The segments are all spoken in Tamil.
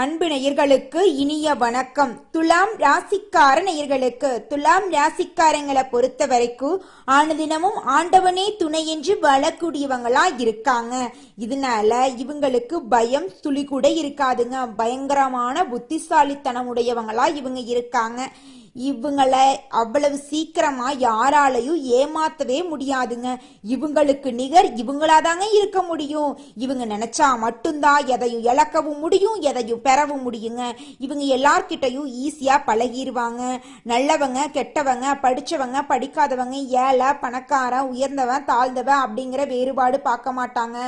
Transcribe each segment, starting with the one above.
அன்பு நேயர்களுக்கு இனிய வணக்கம். துலாம் ராசிக்கார நேயர்களுக்கு துலாம் ராசிக்காரங்களை பொறுத்த வரைக்கும் ஆனதினமும் ஆண்டவனே துணை என்று வாழக்கூடியவங்களா இருக்காங்க. இதனால இவங்களுக்கு பயம் துளி கூட இருக்காதுங்க. பயங்கரமான புத்திசாலித்தனம் உடையவங்களா இவங்க இருக்காங்க. இவங்களை அவ்வளவு சீக்கிரமா யாராலையும் ஏமாத்தவே முடியாதுங்க. இவங்களுக்கு நிகர் இவங்களாதாங்க இருக்க முடியும். இவங்க நினைச்சா மட்டும்தான் எதையும் இழக்கவும் முடியும், எதையும் பெறவும் முடியுங்க. இவங்க எல்லார்கிட்டையும் ஈஸியா பழகிடுவாங்க. நல்லவங்க கெட்டவங்க, படிச்சவங்க படிக்காதவங்க, ஏழை பணக்காரன், உயர்ந்தவன் தாழ்ந்தவன் அப்படிங்கிற வேறுபாடு பார்க்க மாட்டாங்க.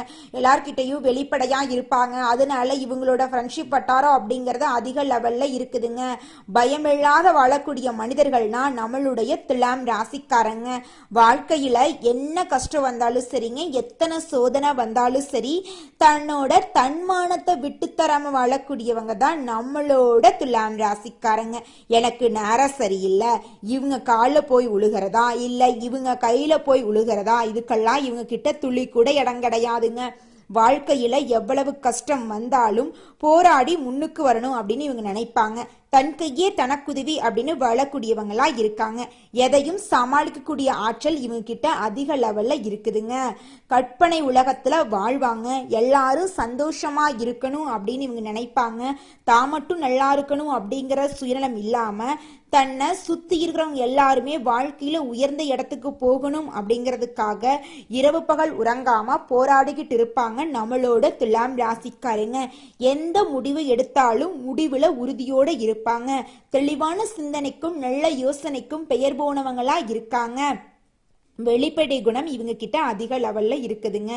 எல்லார்கிட்டையும் வெளிப்படையா இருப்பாங்க. அதனால இவங்களோட ஃப்ரெண்ட்ஷிப் வட்டாரம் அப்படிங்கறது அதிக லெவல்ல இருக்குதுங்க. பயமில்லாத வாழக்கூடிய மனிதர்கள்னா நம்மளுடைய துலாம் ராசிக்காரங்க. வாழ்க்கையில என்ன கஷ்டம் வந்தாலும் சரிங்க, எத்தனை சோதனை வந்தாலும் சரி, தன்னோட தன்மானத்தை விட்டு தராம வாழக்கூடியவங்க தான் நம்மளோட துலாம் ராசிக்காரங்க. எனக்கு நேரம் சரியில்லை, இவங்க காலில் போய் உழுகிறதா இல்ல இவங்க கையில போய் உழுகிறதா, இதுக்கெல்லாம் இவங்க கிட்ட துளி கூட இடம் கிடையாதுங்க. வாழ்க்கையில எவ்வளவு கஷ்டம் வந்தாலும் போராடி முன்னுக்கு வரணும் அப்படின்னு இவங்க நினைப்பாங்க. தன் கையே தனக்குதவி அப்படின்னு வாழக்கூடியவங்களா இருக்காங்க. எதையும் சமாளிக்கக்கூடிய ஆற்றல் இவங்க கிட்ட அதிக லெவல்ல இருக்குதுங்க. கற்பனை உலகத்துல வாழ்வாங்க. எல்லாரும் சந்தோஷமா இருக்கணும் அப்படின்னு இவங்க நினைப்பாங்க. தான் மட்டும் நல்லா இருக்கணும் அப்படிங்கிற சுயநலம் இல்லாம தன்னை சுத்தி இருக்கிறவங்க எல்லாருமே வாழ்க்கையில உயர்ந்த இடத்துக்கு போகணும் அப்படிங்கிறதுக்காக இரவு பகல் உறங்காம போராடிக்கிட்டு இருப்பாங்க நம்மளோட துலாம் ராசிக்காரங்க. எந்த முடிவு எடுத்தாலும் முடிவுல உறுதியோட இருப்பாங்க. தெளிவான சிந்தனைக்கும் நல்ல யோசனைக்கும் பெயர் போனவங்களா இருக்காங்க. வெளிப்படை குணம் இவங்க கிட்ட அதிக லெவல்ல இருக்குதுங்க.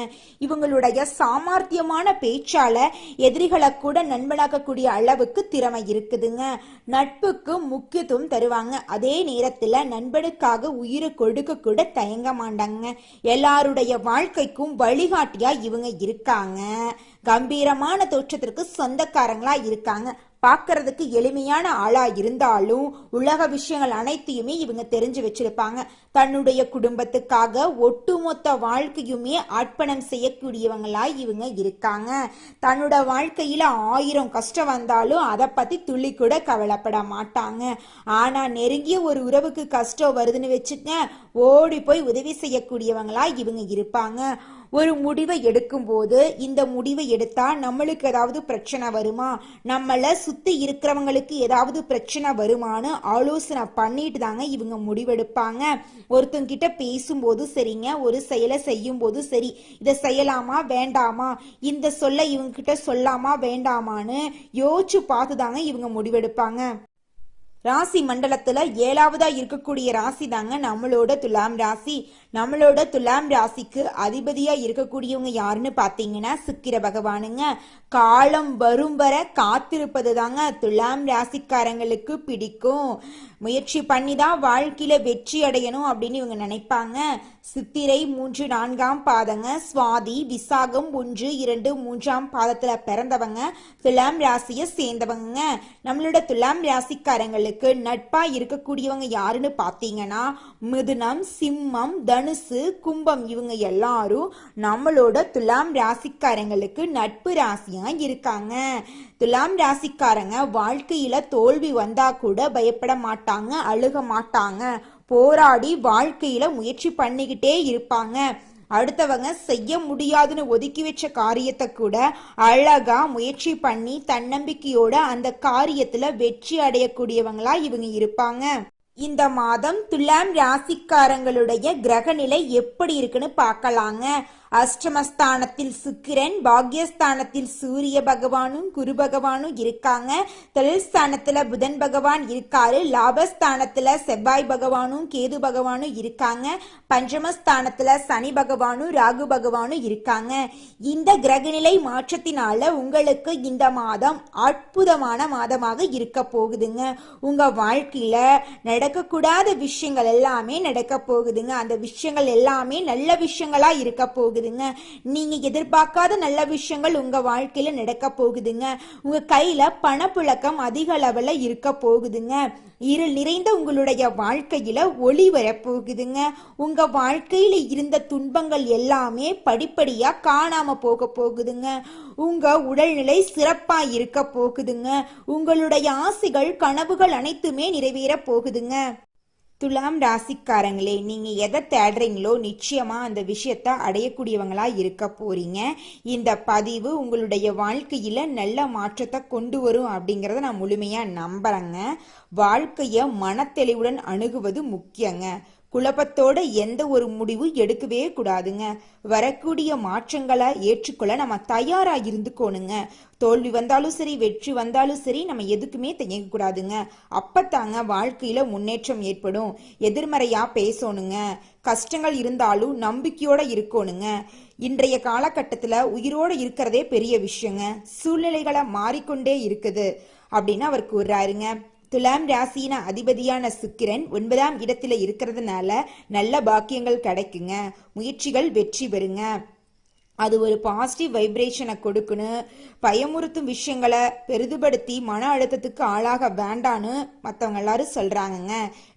இவங்களுடைய சாமர்த்தியமான பேச்சால எதிரிகளை கூட நண்பனாக்கக்கூடிய அளவுக்கு திறமை இருக்குதுங்க. நட்புக்கு முக்கியத்துவம் தருவாங்க. அதே நேரத்துல நண்பனுக்காக உயிரை கொடுக்க கூட தயங்க மாட்டாங்க. எல்லாருடைய வாழ்க்கைக்கும் வழிகாட்டியா இவங்க இருக்காங்க. கம்பீரமான தோற்றத்திற்கு சொந்தக்காரங்களா இருக்காங்க. பார்க்கறதுக்கு எளிமையான ஆளா இருந்தாலும் உலக விஷயங்கள் அனைத்தையுமே இவங்க தெரிஞ்சு வச்சிருப்பாங்க. தன்னுடைய குடும்பத்துக்காக ஒட்டுமொத்த வாழ்க்கையுமே அர்ப்பணம் செய்யக்கூடியவங்களா இவங்க இருக்காங்க. தன்னோட வாழ்க்கையில 1000 கஷ்டம் வந்தாலும் அதை பத்தி துளி கூட கவலைப்பட மாட்டாங்க. ஆனா நெருங்கிய ஒரு உறவுக்கு கஷ்டம் வருதுன்னு வச்சுக்க ஓடி போய் உதவி செய்யக்கூடியவங்களா இவங்க இருப்பாங்க. ஒரு முடிவை எடுக்கும் போது இந்த முடிவை எடுத்தா நம்மளுக்கு ஏதாவது பிரச்சனை வருமா, நம்மள சுத்தி இருக்கிறவங்களுக்கு ஏதாவது பிரச்சனை வருமானு ஆலோசனை பண்ணிட்டு தாங்க இவங்க முடிவெடுப்பாங்க. ஒருத்தங்க கிட்ட பேசும்போது சரிங்க, ஒரு செயலை செய்யும் போது சரி, இதை செய்யலாமா வேண்டாமா, இந்த சொல்ல இவங்க கிட்ட சொல்லாமா வேண்டாமான்னு யோசிச்சு பார்த்துதாங்க இவங்க முடிவெடுப்பாங்க. ராசி மண்டலத்துல 7வதா இருக்கக்கூடிய ராசி தாங்க நம்மளோட துலாம் ராசி. நம்மளோட துலாம் ராசிக்கு அதிபதியா இருக்கக்கூடியவங்க யாருன்னு பாத்தீங்கன்னா சுக்கிர பகவானுங்க. காலம் வரும் வர காத்திருப்பது தாங்க துலாம் ராசிக்காரங்களுக்கு பிடிக்கும். முயற்சி பண்ணி தான் வாழ்க்கையில வெற்றி அடையணும் அப்படின்னு இவங்க நினைப்பாங்க. சித்திரை 3, 4ஆம் பாதங்க, சுவாதி விசாகம் 1, 2, 3ஆம் பாதத்துல பிறந்தவங்க துலாம் ராசியை சேர்ந்தவங்க. நம்மளோட துலாம் ராசிக்காரங்களுக்கு நட்பா இருக்கக்கூடியவங்க யாருன்னு பாத்தீங்கன்னா மிதுனம், சிம்மம், தனுசு, கும்பம் இவங்க எல்லாரும் நம்மளோட துலாம் ராசிக்காரங்களுக்கு நட்பு ராசியா இருக்காங்க. துலாம் ராசிக்காரங்க வாழ்க்கையில தோல்வி வந்தா கூட பயப்பட மாட்டாங்க, அழுக மாட்டாங்க. போராடி வாழ்க்கையில முயற்சி பண்ணிக்கிட்டே இருப்பாங்க. அடுத்தவங்க செய்ய முடியாதுன்னு ஒதுக்கி வச்ச காரியத்தை கூட அழகா முயற்சி பண்ணி தன்னம்பிக்கையோட அந்த காரியத்துல வெற்றி அடையக்கூடியவங்களா இவங்க இருப்பாங்க. இந்த மாதம் துலாம் ராசிக்காரங்களுடைய கிரகநிலை எப்படி இருக்குன்னு பார்க்கலாங்க. அஷ்டமஸ்தானத்தில் சுக்கிரன், பாக்யஸ்தானத்தில் சூரிய பகவானும் குரு பகவானும் இருக்காங்க. தொழில் ஸ்தானத்துல புதன் பகவான் இருக்காரு. லாபஸ்தானத்துல செவ்வாய் பகவானும் கேது பகவானும் இருக்காங்க. பஞ்சமஸ்தானத்துல சனி பகவானும் ராகு பகவானும் இருக்காங்க. இந்த கிரகநிலை மாற்றத்தினால உங்களுக்கு இந்த மாதம் அற்புதமான மாதமாக இருக்க போகுதுங்க. உங்க வாழ்க்கையில நடக்கக்கூடாத விஷயங்கள் எல்லாமே நடக்க போகுதுங்க. அந்த விஷயங்கள் எல்லாமே நல்ல விஷயங்களா இருக்க போகுது. போகுதுங்க. நீங்க எதிர்பார்க்காத நல்ல விஷயங்கள் உங்க வாழ்க்கையில நடக்க போகுதுங்க. உங்க கையில பணப்புழக்கம் அதிக அளவுல இருக்க போகுதுங்க. இருள் நிறைந்த உங்களுடைய வாழ்க்கையில ஒளி வரப்போகுதுங்க. உங்க வாழ்க்கையில இருந்த துன்பங்கள் எல்லாமே படிப்படியா காணாம போக போகுதுங்க. உங்க உடல்நிலை சிறப்பா இருக்க போகுதுங்க. உங்களுடைய ஆசைகள் கனவுகள் அனைத்துமே நிறைவேற போகுதுங்க. துலாம் ராசிக்காரங்களே, நீங்க எதை தேடுறீங்களோ நிச்சயமா அந்த விஷயத்த அடையக்கூடியவங்களா இருக்க போறீங்க. இந்த பதிவு உங்களுடைய வாழ்க்கையில நல்ல மாற்றத்தை கொண்டு வரும் அப்படிங்கறத நான் முழுமையா நம்புறேங்க. வாழ்க்கைய மனத்தெளிவுடன் அணுகுவது முக்கியங்க. குழப்பத்தோட எந்த ஒரு முடிவும் எடுக்கவே கூடாதுங்க. வரக்கூடிய மாற்றங்களை ஏற்றுக்கொள்ள நம்ம தயாரா இருந்துக்கோணுங்க. தோல்வி வந்தாலும் சரி, வெற்றி வந்தாலும் சரி, நம்ம எதுக்குமே தயங்க கூடாதுங்க. அப்பத்தாங்க வாழ்க்கையில முன்னேற்றம் ஏற்படும். எதிர்மறையா பேசணுங்க. கஷ்டங்கள் இருந்தாலும் நம்பிக்கையோட இருக்கணுங்க. இன்றைய காலகட்டத்துல உயிரோட இருக்கிறதே பெரிய விஷயங்க. சூழ்நிலைகளை மாறிக்கொண்டே இருக்குது அப்படின்னு அவர் கூறுறாருங்க. துலாம் ராசியின அதிபதியான சுக்கிரன் 9ஆம் இடத்துல இருக்கிறதுனால நல்ல பாக்கியங்கள் கிடைக்குங்க. முயற்சிகள் வெற்றி பெறுங்க. அது ஒரு பாசிட்டிவ் வைப்ரேஷனை கொடுக்கணும். பயமுறுத்தும் விஷயங்களை பெரிதுபடுத்தி மன அழுத்தத்துக்கு ஆளாக வேண்டான்னு மற்றவங்க எல்லாரும் சொல்றாங்கங்க.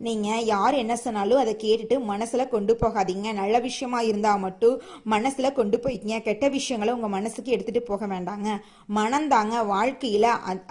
நீங்க யார் என்ன சொன்னாலும் அதை கேட்டுட்டு மனசுல கொண்டு போகாதீங்க. நல்ல விஷயமா இருந்தா மட்டும் மனசுல கொண்டு போய்க்கிங்க. கெட்ட விஷயங்களை உங்க மனசுக்கு எடுத்துட்டு போக வேண்டாங்க. மனந்தாங்க வாழ்க்கையில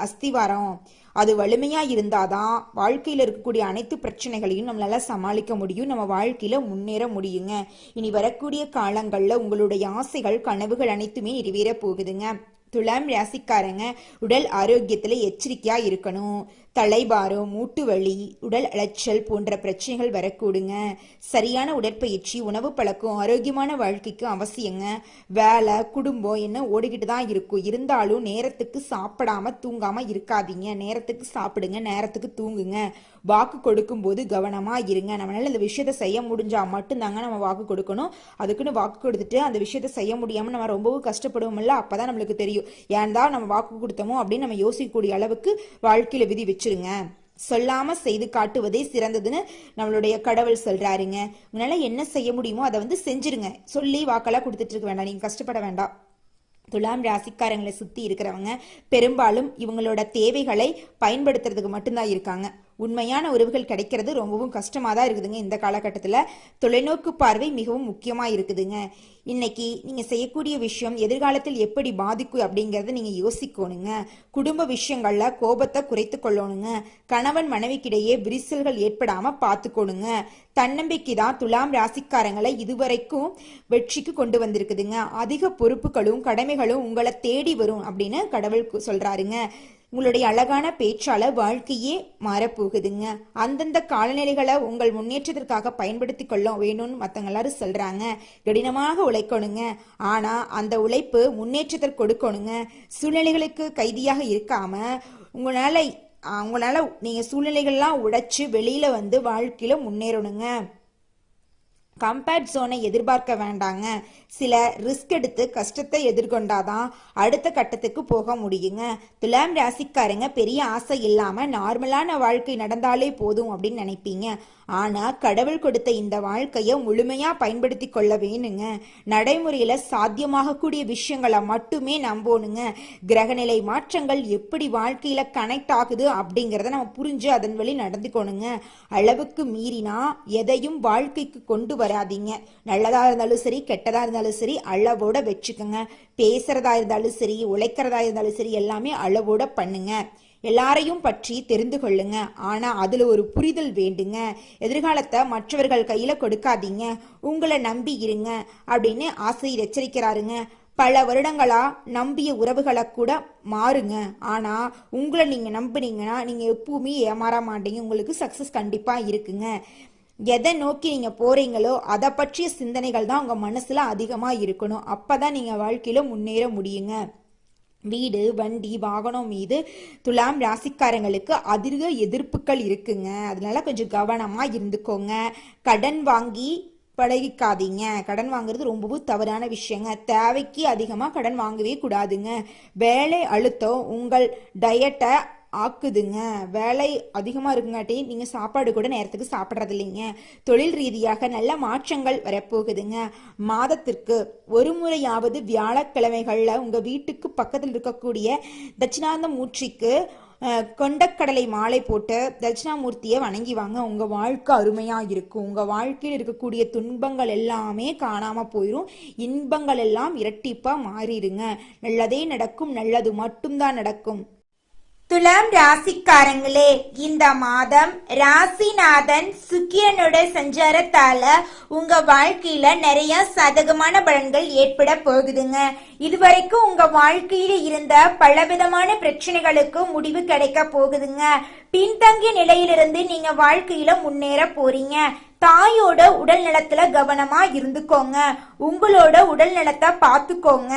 அஸ்திவாரம். அது வலிமையா இருந்தாதான் வாழ்க்கையில இருக்கக்கூடிய அனைத்து பிரச்சனைகளையும் நம்மளால சமாளிக்க முடியும். நம்ம வாழ்க்கையில முன்னேற முடியுங்க. இனி வரக்கூடிய காலங்கள்ல உங்களுடைய ஆசைகள் கனவுகள் அனைத்துமே நிறைவேற போகுதுங்க. துலாம் ராசிக்காரங்க உடல் ஆரோக்கியத்துல எச்சரிக்கையா இருக்கணும். தலைபாரம், மூட்டு வலி, உடல் அலைச்சல் போன்ற பிரச்சனைகள் வரக்கூடுங்க. சரியான உடற்பயிற்சி, உணவு பழக்கம் ஆரோக்கியமான வாழ்க்கைக்கு அவசியங்க. வேலை, குடும்பம் என்ன ஓடிக்கிட்டு தான் இருக்கும். இருந்தாலும் நேரத்துக்கு சாப்பிடாம தூங்காம இருக்காதீங்க. நேரத்துக்கு சாப்பிடுங்க, நேரத்துக்கு தூங்குங்க. வாக்கு கொடுக்கும் போது கவனமா இருங்க. நம்மளால இந்த விஷயத்த செய்ய முடிஞ்சா மட்டும்தாங்க நம்ம வாக்கு கொடுக்கணும். அதுக்குன்னு வாக்கு கொடுத்துட்டு அந்த விஷயத்த செய்ய முடியாம நம்ம ரொம்பவும் கஷ்டப்படுவோம்ல, அப்பதான் நம்மளுக்கு தெரியும் ஏன் தான் நம்ம வாக்கு கொடுத்தோமோ அப்படின்னு நம்ம யோசிக்கக்கூடிய அளவுக்கு வாழ்க்கையில விதி வச்சிருங்க. சொல்லாம செய்து காட்டுவதே சிறந்ததுன்னு நம்மளுடைய கடவுள் சொல்றாருங்க. உங்களால என்ன செய்ய முடியுமோ அதை செஞ்சிருங்க. சொல்லி வாக்கெல்லாம் கொடுத்துட்டு இருக்க வேண்டாம். நீங்க கஷ்டப்பட வேண்டாம். துலாம் ராசிக்காரங்களை சுத்தி இருக்கிறவங்க பெரும்பாலும் இவங்களோட தேவைகளை பயன்படுத்துறதுக்கு மட்டும்தான் இருக்காங்க. உண்மையான உறவுகள் கிடைக்கிறது ரொம்பவும் கஷ்டமா தான் இருக்குதுங்க. இந்த காலகட்டத்துல தொலைநோக்கு பார்வை மிகவும் முக்கியமா இருக்குதுங்க. இன்னைக்கு நீங்க செய்யக்கூடிய விஷயம் எதிர்காலத்தில் எப்படி பாதிக்கும் அப்படிங்கறத நீங்க யோசிக்கணுங்க. குடும்ப விஷயங்கள்ல கோபத்தை குறைத்து கொள்ளணுங்க. கணவன் மனைவிக்கிடையே விரிசல்கள் ஏற்படாம பார்த்துக்கணுங்க. தன்னம்பிக்கை தான் துலாம் ராசிக்காரங்களை இதுவரைக்கும் வெற்றிக்கு கொண்டு வந்திருக்குதுங்க. அதிக பொறுப்புகளும் கடமைகளும் உங்களை தேடி வரும் அப்படின்னு கடவுள் சொல்றாருங்க. உங்களுடைய அழகான பேச்சால வாழ்க்கையே மாறப்போகுதுங்க. அந்தந்த காலநிலைகளை உங்கள் முன்னேற்றத்திற்காக பயன்படுத்தி கொள்ள வேணும்னு மற்றவங்க எல்லாரும் சொல்றாங்க. கடினமாக உழைக்கணுங்க. ஆனா அந்த உழைப்பு முன்னேற்றத்தை கொடுக்கணுங்க. சூழ்நிலைகளுக்கு கைதியாக இருக்காம உங்களால நீங்க சூழ்நிலைகள்லாம் உடைச்சு வெளியில வாழ்க்கையில முன்னேறணுங்க. கம்பேர்ட் ஜோனை எதிர்பார்க்க வேண்டாங்க. சில ரிஸ்க் எடுத்து கஷ்டத்தை எதிர்கொண்டாதான் அடுத்த கட்டத்துக்கு போக முடியுங்க. துலாம் ராசிக்காரங்க பெரிய ஆசை இல்லாம நார்மலான வாழ்க்கை நடந்தாலே போதும் அப்படின்னு நினைப்பீங்க. ஆனா கடவுள் கொடுத்த இந்த வாழ்க்கைய முழுமையா பயன்படுத்தி கொள்ள வேணுங்க. நடைமுறையில சாத்தியமாகக்கூடிய விஷயங்களை மட்டுமே நம்பணுங்க. கிரகநிலை மாற்றங்கள் எப்படி வாழ்க்கையில கனெக்ட் ஆகுது அப்படிங்கறத நம்ம புரிஞ்சு அதன் வழி நடந்துக்கணுங்க. அளவுக்கு மீறினா எதையும் வாழ்க்கைக்கு கொண்டு வராதீங்க. நல்லதா இருந்தாலும் சரி, கெட்டதா இருந்தாலும் சரி, அளவோட வச்சுக்கோங்க. பேசுறதா இருந்தாலும் சரி, உழைக்கிறதா இருந்தாலும் சரி, எல்லாமே அளவோட பண்ணுங்க. எல்லாரையும் பற்றி தெரிந்து கொள்ளுங்க. ஆனா அதுல ஒரு புரிதல் வேண்டுங்க. எதிர்காலத்தை மற்றவர்கள் கையில கொடுக்காதீங்க. உங்களை நம்பி இருங்க அப்படின்னு ஆசிரியர் எச்சரிக்கிறாருங்க. பல வருடங்களா நம்பிய உறவுகளை கூட மாறுங்க. ஆனா உங்களை நீங்க நம்புனீங்கன்னா நீங்க எப்பவுமே ஏமாற மாட்டீங்க. உங்களுக்கு சக்சஸ் கண்டிப்பா இருக்குங்க. எதை நோக்கி நீங்க போறீங்களோ அதை பற்றிய சிந்தனைகள் தான் உங்க மனசுல அதிகமா இருக்கணும். அப்பதான் நீங்க வாழ்க்கையில முன்னேற முடியுங்க. வீடு, வண்டி, வாகனம் மீது துலாம் ராசிக்காரங்களுக்கு அதிக எதிர்ப்புகள் இருக்குங்க. அதனால கொஞ்சம் கவனமா இருந்துக்கோங்க. கடன் வாங்கி பழகிக்காதீங்க. கடன் வாங்குறது ரொம்பவும் தவறான விஷயங்க. தேவைக்கு அதிகமா கடன் வாங்கவே கூடாதுங்க. வேலை அழுத்தம் உங்கள் டயட்டை ஆக்குதுங்க. வேலை அதிகமாக இருக்குங்காட்டி நீங்கள் சாப்பாடு கூட நேரத்துக்கு சாப்பிட்றது இல்லைங்க. தொழில் ரீதியாக நல்ல மாற்றங்கள் வரப்போகுதுங்க. மாதத்திற்கு ஒரு முறையாவது வியாழக்கிழமைகளில் உங்கள் வீட்டுக்கு பக்கத்தில் இருக்கக்கூடிய தட்சிணாமூர்த்திக்கு கொண்டக்கடலை மாலை போட்டு தட்சிணாமூர்த்தியை வணங்கி வாங்க. உங்கள் வாழ்க்கை அருமையாக இருக்கும். உங்கள் வாழ்க்கையில் இருக்கக்கூடிய துன்பங்கள் எல்லாமே காணாமல் போயிடும். இன்பங்கள் எல்லாம் இரட்டிப்பாக மாறிடுங்க. நல்லதே நடக்கும். நல்லது மட்டும்தான் நடக்கும். துலாம் ராசிக்காரங்களே, இந்த மாதம் ராசிநாதன் சுக்கிரனோட சஞ்சாரத்தால உங்க வாழ்க்கையில நிறைய சாதகமான பலன்கள் ஏற்பட போகுதுங்க. இதுவரைக்கும் உங்க வாழ்க்கையில இருந்த பலவிதமான பிரச்சனைகளுக்கு முடிவு கிடைக்க போகுதுங்க. பின்தங்கிய நிலையிலிருந்து நீங்க வாழ்க்கையில முன்னேற போறீங்க. தாயோட உடல் நலத்துல கவனமா இருந்துக்கோங்க. உங்களோட உடல் நலத்தை பார்த்துக்கோங்க.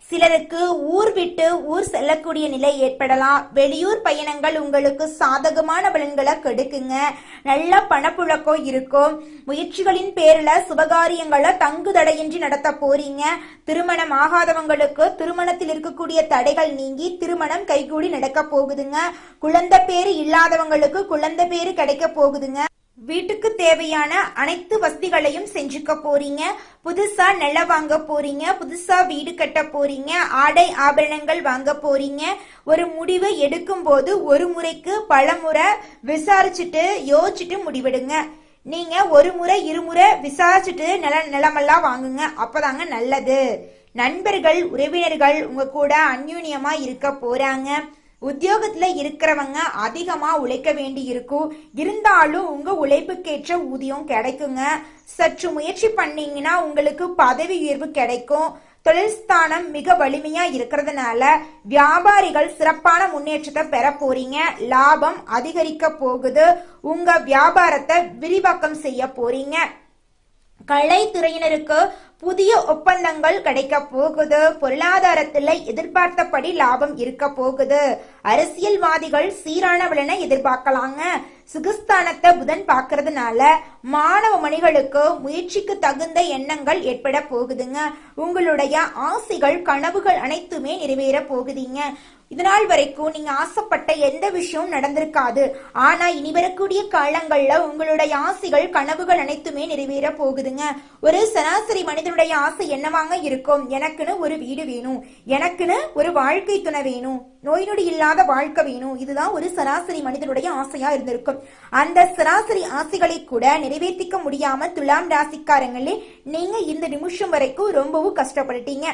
சிலருக்கு ஊர் விட்டு ஊர் செல்லக்கூடிய நிலை ஏற்படலாம். வெளியூர் பயணங்கள் உங்களுக்கு சாதகமான பலன்களை கெடுக்குங்க. நல்ல பணப்புழக்கம் இருக்கும். முயற்சிகளின் பேர்ல சுபகாரியங்களை தங்கு தடையின்றி நடத்த போறீங்க. திருமணம் ஆகாதவங்களுக்கு திருமணத்தில் இருக்கக்கூடிய தடைகள் நீங்கி திருமணம் கைகூடி நடக்க போகுதுங்க. குழந்தை பேரு இல்லாதவங்களுக்கு குழந்தை பேரு கிடைக்க போகுதுங்க. வீட்டுக்கு தேவையான அனைத்து வசதிகளையும் செஞ்சுக்க போறீங்க. புதுசா நிலம் வாங்க போறீங்க. புதுசா வீடு கட்ட போறீங்க. ஆடை ஆபரணங்கள் வாங்க போறீங்க. ஒரு முடிவை எடுக்கும் போது ஒரு முறைக்கு பல முறை விசாரிச்சுட்டு யோசிச்சுட்டு முடிவெடுங்க. நீங்க ஒரு முறை இருமுறை விசாரிச்சுட்டு நிலமெல்லாம் வாங்குங்க. அப்பதாங்க நல்லது. நண்பர்கள் உறவினர்கள் உங்க கூட அந்யூன்யமா இருக்க போறாங்க. உத்தியோகத்துல இருக்கிறவங்க அதிகமா உழைக்க வேண்டி இருக்கும். இருந்தாலும் உங்க உழைப்புக்கேற்ற ஊதியம் கிடைக்குங்க. சற்று முயற்சி பண்ணீங்கன்னா உங்களுக்கு பதவி உயர்வு கிடைக்கும். தொழில் ஸ்தானம் மிக வலிமையா இருக்கிறதுனால வியாபாரிகள் சிறப்பான முன்னேற்றத்தை பெற போறீங்க. லாபம் அதிகரிக்க போகுது. உங்க வியாபாரத்தை விரிவாக்கம் செய்ய போறீங்க. கலைத்துறையினருக்கு புதிய ஒப்பந்தங்கள் கிடைக்க போகுது. பொருளாதாரத்துல எதிர்பார்த்தபடி லாபம் இருக்க போகுது. அரசியல்வாதிகள் சீரான பலனை எதிர்பார்க்கலாங்க. சுகஸ்தானத்தை புதன் பார்க்கறதுனால மாணவ மணிகளுக்கு முயற்சிக்கு தகுந்த எண்ணங்கள் ஏற்பட போகுதுங்க. உங்களுடைய ஆசைகள் கனவுகள் அனைத்துமே நிறைவேற போகுதுங்க. இதனால் வரைக்கும் நீங்க ஆசைப்பட்ட எந்த விஷயமும் நடந்திருக்காது. ஆனா இனி வரக்கூடிய காலங்கள்ல உங்களுடைய ஆசைகள் கனவுகள் அனைத்துமே நிறைவேற போகுதுங்க. ஒரு சராசரி மனிதனுடைய ஆசை என்னவாங்க இருக்கும்? எனக்குன்னு ஒரு வீடு வேணும், எனக்குன்னு ஒரு வாழ்க்கை துணை வேணும், நோய் நொடி இல்லாத வாழ்க்கை வேணும். இதுதான் ஒரு சராசரி மனிதனுடைய ஆசையா இருந்திருக்கும். அந்த சராசரி ஆசைகளை கூட நிறைவேற்றிக்க முடியாம துலாம் ராசிக்காரங்களே நீங்க இந்த நிமிஷம் வரைக்கும் ரொம்பவும் கஷ்டப்பட்டுட்டீங்க.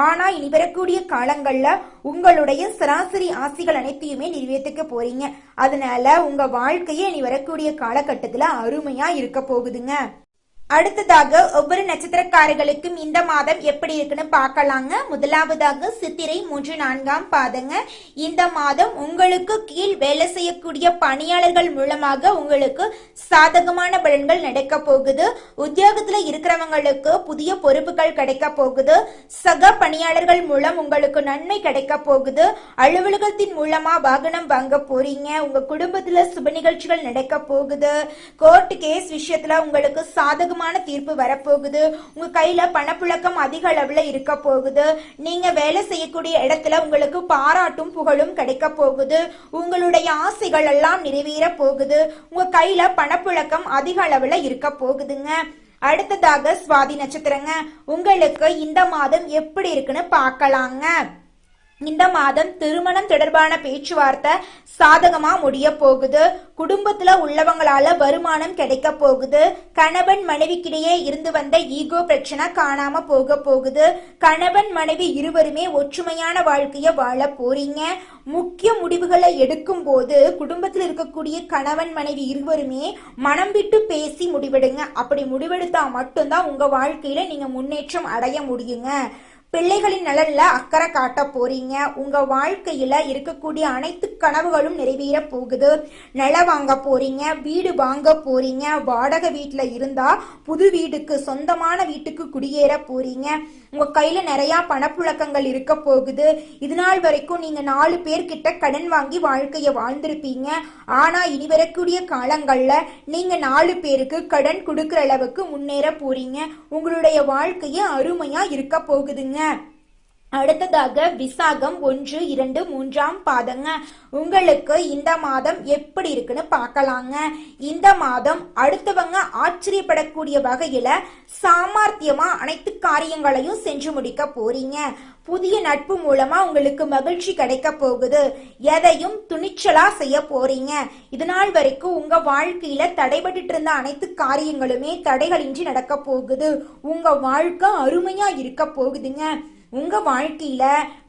ஆனா இனி வரக்கூடிய காலங்கள்ல உங்களுடைய சராசரி ஆசைகள் அனைத்தையுமே நிறைவேற்றிக்க போறீங்க. அதனால உங்க வாழ்க்கையே இனி வரக்கூடிய காலகட்டத்துல அருமையா இருக்க போகுதுங்க. அடுத்ததாக ஒவ்வொரு நட்சத்திரக்காரர்களுக்கும் இந்த மாதம் எப்படி இருக்குன்னு பார்க்கலாங்க. முதலாவதாக சித்திரை 3, 4 பாதங்க. இந்த மாதம் உங்களுக்கு கீழ் வேலை செய்யக்கூடிய பணியாளர்கள் மூலமாக உங்களுக்கு சாதகமான பலன்கள் நடக்க போகுது. உத்தியோகத்துல இருக்கிறவங்களுக்கு புதிய பொறுப்புகள் கிடைக்க போகுது. சக பணியாளர்கள் மூலம் உங்களுக்கு நன்மை கிடைக்க போகுது. அலுவலகத்தின் மூலமா வாகனம் வாங்க போறீங்க. உங்க குடும்பத்துல சுப நிகழ்ச்சிகள் நடக்க போகுது. கோர்ட் கேஸ் விஷயத்துல உங்களுக்கு சாதகமான தீர்ப்பு வரப்போகுது. உங்க கையில பணப்புழக்கம் அதிக அளவுல இருக்க போகுது. நீங்க வேலை செய்யக்கூடிய இடத்துல உங்களுக்கு பாராட்டும் புகழும் கிடைக்க போகுது. உங்களுடைய ஆசைகள் எல்லாம் நிறைவேற போகுது. உங்க கையில பணப்புழக்கம் அதிக அளவுல இருக்க போகுதுங்க. அடுத்ததாக சுவாதி நட்சத்திரங்க. உங்களுக்கு இந்த மாதம் எப்படி இருக்குன்னு பார்க்கலாங்க. இந்த மாதம் திருமணம் தொடர்பான பேச்சுவார்த்தை சாதகமா முடிய போகுது. குடும்பத்துல உள்ளவங்களால வருமானம் கிடைக்க போகுது. கணவன் மனைவிக்கிடையே இருந்து வந்த ஈகோ பிரச்சனை காணாம போகுது. கணவன் மனைவி இருவருமே ஒற்றுமையான வாழ்க்கைய வாழ போறீங்க. முக்கிய முடிவுகளை எடுக்கும் போது குடும்பத்தில் இருக்கக்கூடிய கணவன் மனைவி இருவருமே மனம் விட்டு பேசி முடிவெடுங்க. அப்படி முடிவெடுத்தா மட்டும்தான் உங்க வாழ்க்கையில நீங்க முன்னேற்றம் அடைய முடியுங்க. பிள்ளைகளின் நலன்ல அக்கறை காட்ட போறீங்க. உங்க வாழ்க்கையில இருக்கக்கூடிய அனைத்து கனவுகளும் நிறைவேற போகுது. நிலம் வாங்க போறீங்க, வீடு வாங்க போறீங்க. வாடகை வீட்டுல இருந்தா புது வீட்டுக்கு சொந்தமான வீட்டுக்கு குடியேற போறீங்க. உங்க கையில நிறைய பணப்புழக்கங்கள் இருக்க போகுது. இது நாள் வரைக்கும் நீங்க 4 பேர்கிட்ட கடன் வாங்கி வாழ்க்கைய வாழ்ந்திருப்பீங்க. ஆனா இனி வரக்கூடிய காலங்கள்ல நீங்க 4 பேருக்கு கடன் கொடுக்கிற அளவுக்கு முன்னேற போறீங்க. உங்களுடைய வாழ்க்கைய அருமையா இருக்க போகுதுங்க. அடுத்ததாக விசாகம் 1, 2, 3ஆம் பாதங்க. உங்களுக்கு இந்த மாதம் எப்படி இருக்குன்னு பார்க்கலாங்க. இந்த மாதம் அடுத்தவங்க ஆச்சரியப்படக்கூடிய வகையில சாமர்த்தியமா அனைத்து காரியங்களையும் செஞ்சு முடிக்க போறீங்க. புதிய நட்பு மூலமா உங்களுக்கு மகிழ்ச்சி கிடைக்க போகுது. எதையும் துணிச்சலா செய்ய போறீங்க. இது நாள் வரைக்கும் உங்க வாழ்க்கையில தடைபட்டு இருந்த அனைத்து காரியங்களுமே தடைகளின்றி நடக்க போகுது. உங்க வாழ்க்கை அருமையா இருக்க போகுதுங்க. உங்க வாழ்க்கையில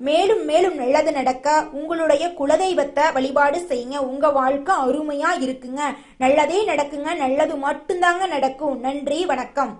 மேலும் மேலும் நல்லது நடக்க உங்களுடைய குலதெய்வத்தை வழிபாடு செய்யுங்க. உங்க வாழ்க்கை அருமையா இருக்குங்க. நல்லதே நடக்குங்க. நல்லது மட்டும்தாங்க நடக்கும். நன்றி, வணக்கம்.